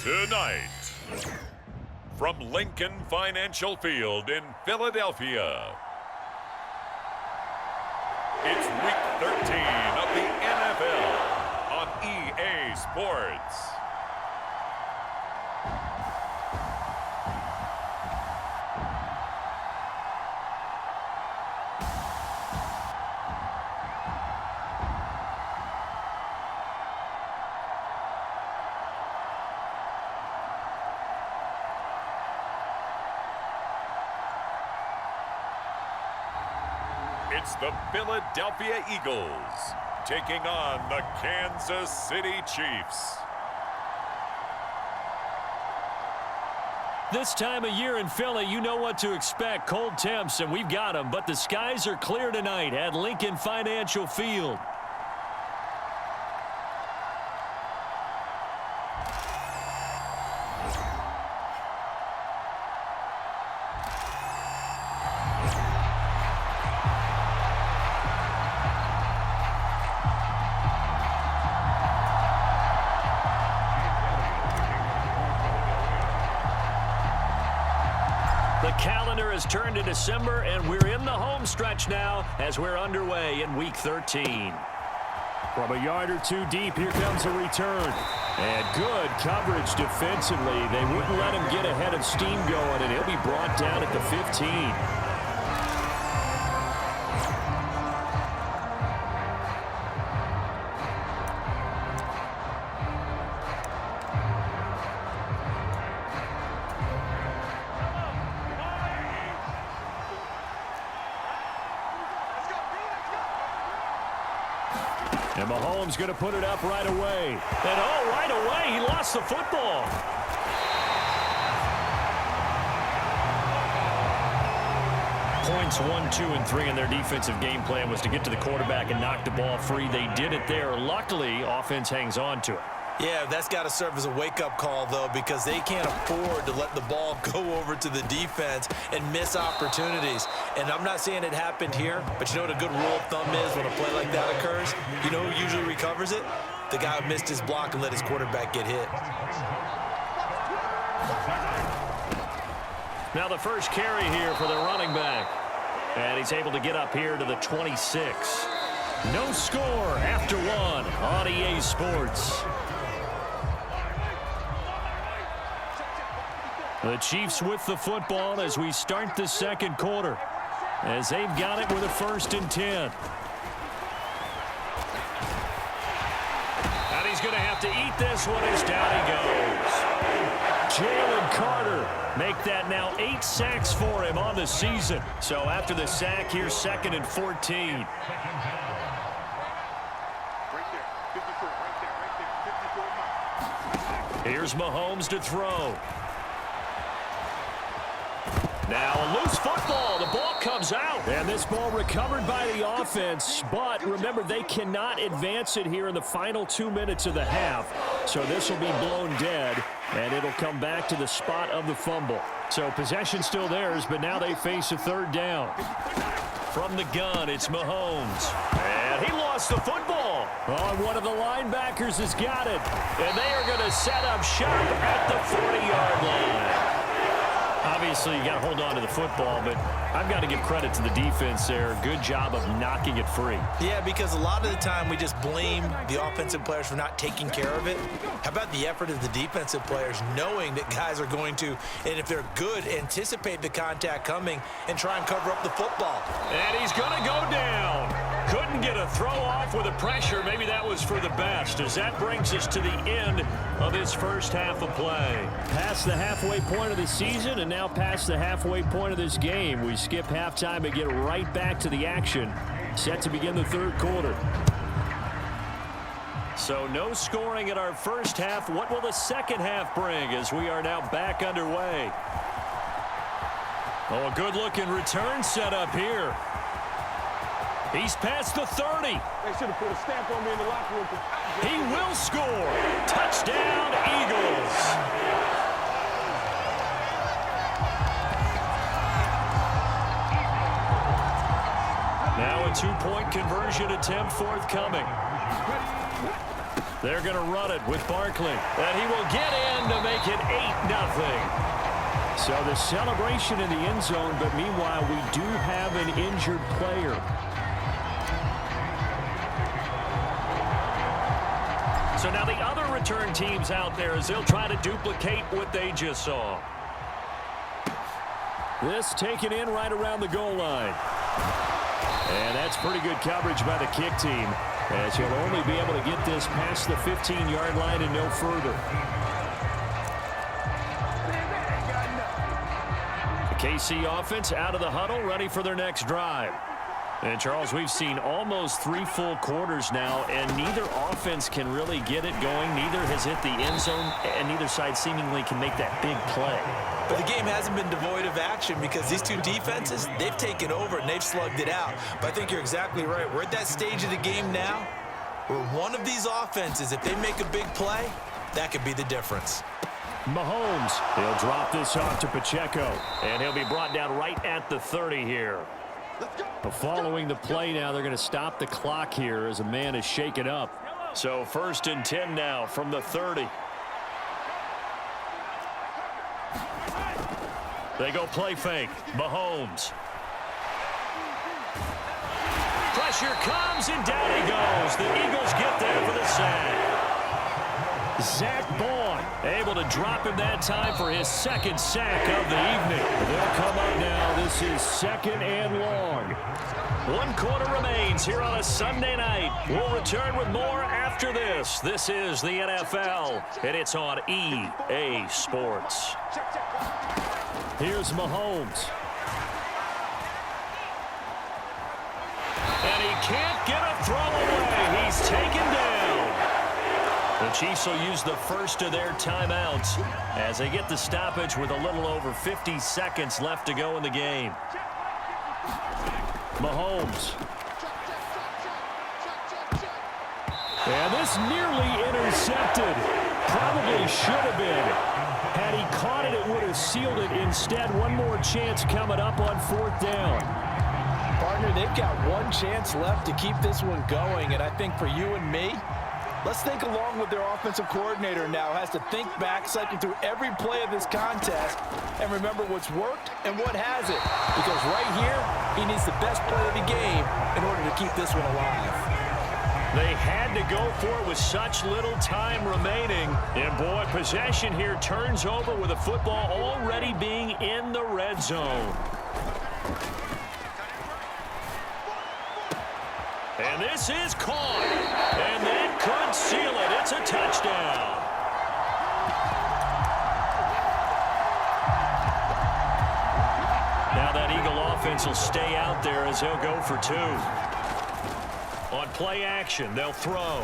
Tonight, from Lincoln Financial Field in Philadelphia, it's Week 13 of the NFL on EA Sports. It's the Philadelphia Eagles taking on the Kansas City Chiefs. This time of year in Philly, you know what to expect. Cold temps, and we've got them. But the skies are clear tonight at Lincoln Financial Field. The calendar has turned to December, and we're in the home stretch now as we're underway in Week 13. From a yard or two deep, here comes a return. And good coverage defensively. They wouldn't let him get ahead of steam going, and he'll be brought down at the 15. And Mahomes going to put it up right away. And right away, he lost the football. Points 1, 2, and 3 in their defensive game plan was to get to the quarterback and knock the ball free. They did it there. Luckily, offense hangs on to it. Yeah, that's got to serve as a wake-up call, though, because they can't afford to let the ball go over to the defense and miss opportunities. And I'm not saying it happened here, but you know what a good rule of thumb is when a play like that occurs? You know who usually recovers it? The guy who missed his block and let his quarterback get hit. Now the first carry here for the running back. And he's able to get up here to the 26. No score after one on EA Sports. The Chiefs with the football as we start the second quarter, as they've got it with a 1st and 10. And he's going to have to eat this one as down he goes. Jalen Carter make that now 8 sacks for him on the season. So after the sack, here's 2nd and 14. Here's Mahomes to throw. Now a loose football. The ball comes out. And this ball recovered by the offense. But remember, they cannot advance it here in the final 2 minutes of the half. So this will be blown dead, and it'll come back to the spot of the fumble. So possession still theirs, but now they face a 3rd down. From the gun, it's Mahomes. And he lost the football. Oh, one of the linebackers has got it. And they are going to set up shop at the 40-yard line. Obviously, you got to hold on to the football, but I've got to give credit to the defense there. Good job of knocking it free. Yeah, because a lot of the time we just blame the offensive players for not taking care of it. How about the effort of the defensive players knowing that guys are going to, and if they're good, anticipate the contact coming and try and cover up the football. And he's going to go down. Couldn't get a throw off with the pressure. Maybe that was for the best, as that brings us to the end of this first half of play. Past the halfway point of the season and now past the halfway point of this game. We skip halftime and get right back to the action. Set to begin the 3rd quarter. So no scoring in our first half. What will the second half bring as we are now back underway? Oh, a good-looking return set up here. He's past the 30. They should have put a stamp on me in the locker room. He will score. Touchdown, Eagles. Now a 2-point conversion attempt forthcoming. They're going to run it with Barkley. And he will get in to make it 8-0. So the celebration in the end zone, but meanwhile, we do have an injured player. So now the other return teams out there as they'll try to duplicate what they just saw. This taken in right around the goal line. And that's pretty good coverage by the kick team, as he'll only be able to get this past the 15-yard line and no further. The KC offense out of the huddle, ready for their next drive. And, Charles, we've seen almost 3 full quarters now, and neither offense can really get it going. Neither has hit the end zone, and neither side seemingly can make that big play. But the game hasn't been devoid of action because these two defenses, they've taken over and they've slugged it out. But I think you're exactly right. We're at that stage of the game now where one of these offenses, if they make a big play, that could be the difference. Mahomes, he'll drop this off to Pacheco, and he'll be brought down right at the 30 here. Following the play now, they're going to stop the clock here as a man is shaken up. So 1st and 10 now from the 30. They go play fake. Mahomes. Pressure comes, and down he goes. The Eagles get there for the sack. Zach Bond able to drop him that time for his 2nd sack of the evening. They'll come up now. This is 2nd and long. 1 quarter remains here on a Sunday night. We'll return with more after this. This is the NFL, and it's on EA Sports. Here's Mahomes. And he can't get a throw away. He's taken down. The Chiefs will use the first of their timeouts as they get the stoppage with a little over 50 seconds left to go in the game. Mahomes. And this nearly intercepted. Probably should have been. Had he caught it, it would have sealed it. Instead, one more chance coming up on 4th down. Partner, they've got one chance left to keep this one going, and I think for you and me, let's think along with their offensive coordinator now. Has to think back, cycle through every play of this contest, and remember what's worked and what hasn't. Because right here, he needs the best play of the game in order to keep this one alive. They had to go for it with such little time remaining. And, boy, possession here turns over with the football already being in the red zone. And this is caught. And that could seal it. It's a touchdown. Now that Eagle offense will stay out there as they'll go for 2. On play action, they'll throw.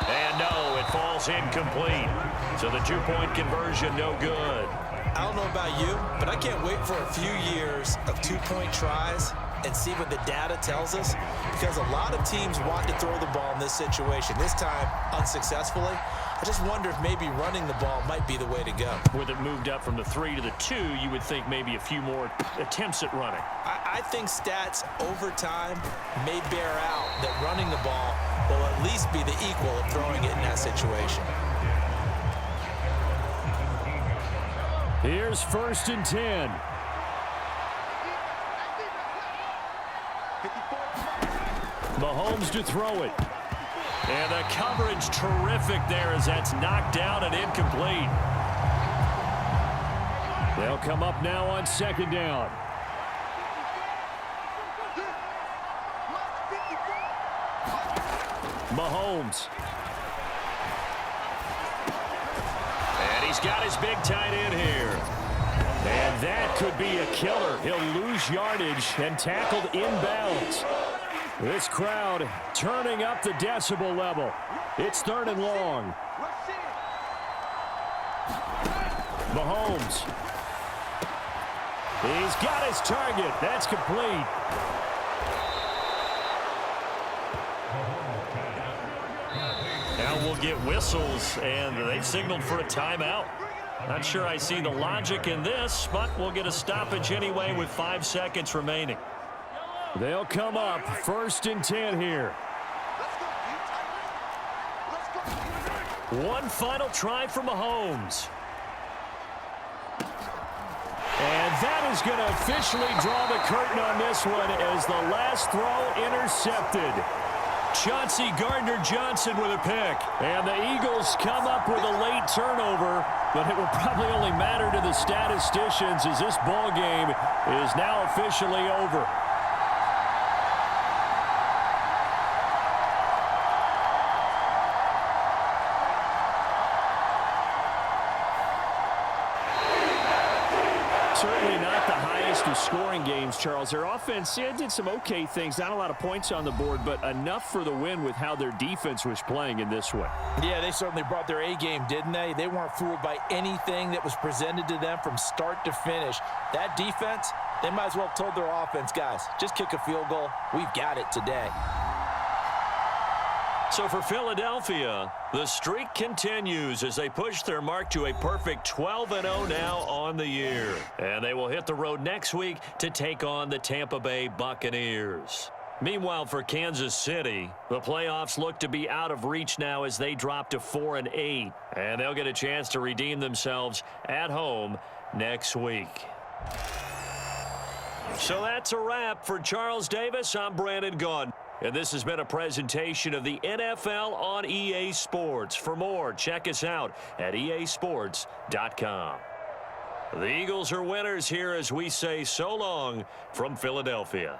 And no, it falls incomplete. So the 2-point conversion, no good. I don't know about you, but I can't wait for a few years of 2-point tries and see what the data tells us, because a lot of teams want to throw the ball in this situation. This time, unsuccessfully. I just wonder if maybe running the ball might be the way to go. With it moved up from the 3 to the 2, you would think maybe a few more attempts at running. I think stats over time may bear out that running the ball will at least be the equal of throwing it in that situation. Here's 1st and 10. Mahomes to throw it. And the coverage terrific there as that's knocked down and incomplete. They'll come up now on 2nd down. Mahomes. And he's got his big tight end here. And that could be a killer. He'll lose yardage and tackled inbounds. This crowd turning up the decibel level. It's 3rd and long. Mahomes. He's got his target. That's complete. Now we'll get whistles, and they've signaled for a timeout. Not sure I see the logic in this, but we'll get a stoppage anyway with 5 seconds remaining. They'll come up 1st and 10 here. One final try for Mahomes. And that is going to officially draw the curtain on this one as the last throw intercepted. Chauncey Gardner-Johnson with a pick. And the Eagles come up with a late turnover, but it will probably only matter to the statisticians as this ball game is now officially over. Certainly not the highest of scoring games, Charles. Their offense did some okay things. Not a lot of points on the board, but enough for the win with how their defense was playing in this one. Yeah, they certainly brought their A-game, didn't they? They weren't fooled by anything that was presented to them from start to finish. That defense, they might as well have told their offense, guys, just kick a field goal. We've got it today. So for Philadelphia, the streak continues as they push their mark to a perfect 12-0 now on the year. And they will hit the road next week to take on the Tampa Bay Buccaneers. Meanwhile, for Kansas City, the playoffs look to be out of reach now as they drop to 4-8. And they'll get a chance to redeem themselves at home next week. So that's a wrap. For Charles Davis, I'm Brandon Gaudin. And this has been a presentation of the NFL on EA Sports. For more, check us out at easports.com. The Eagles are winners here as we say so long from Philadelphia.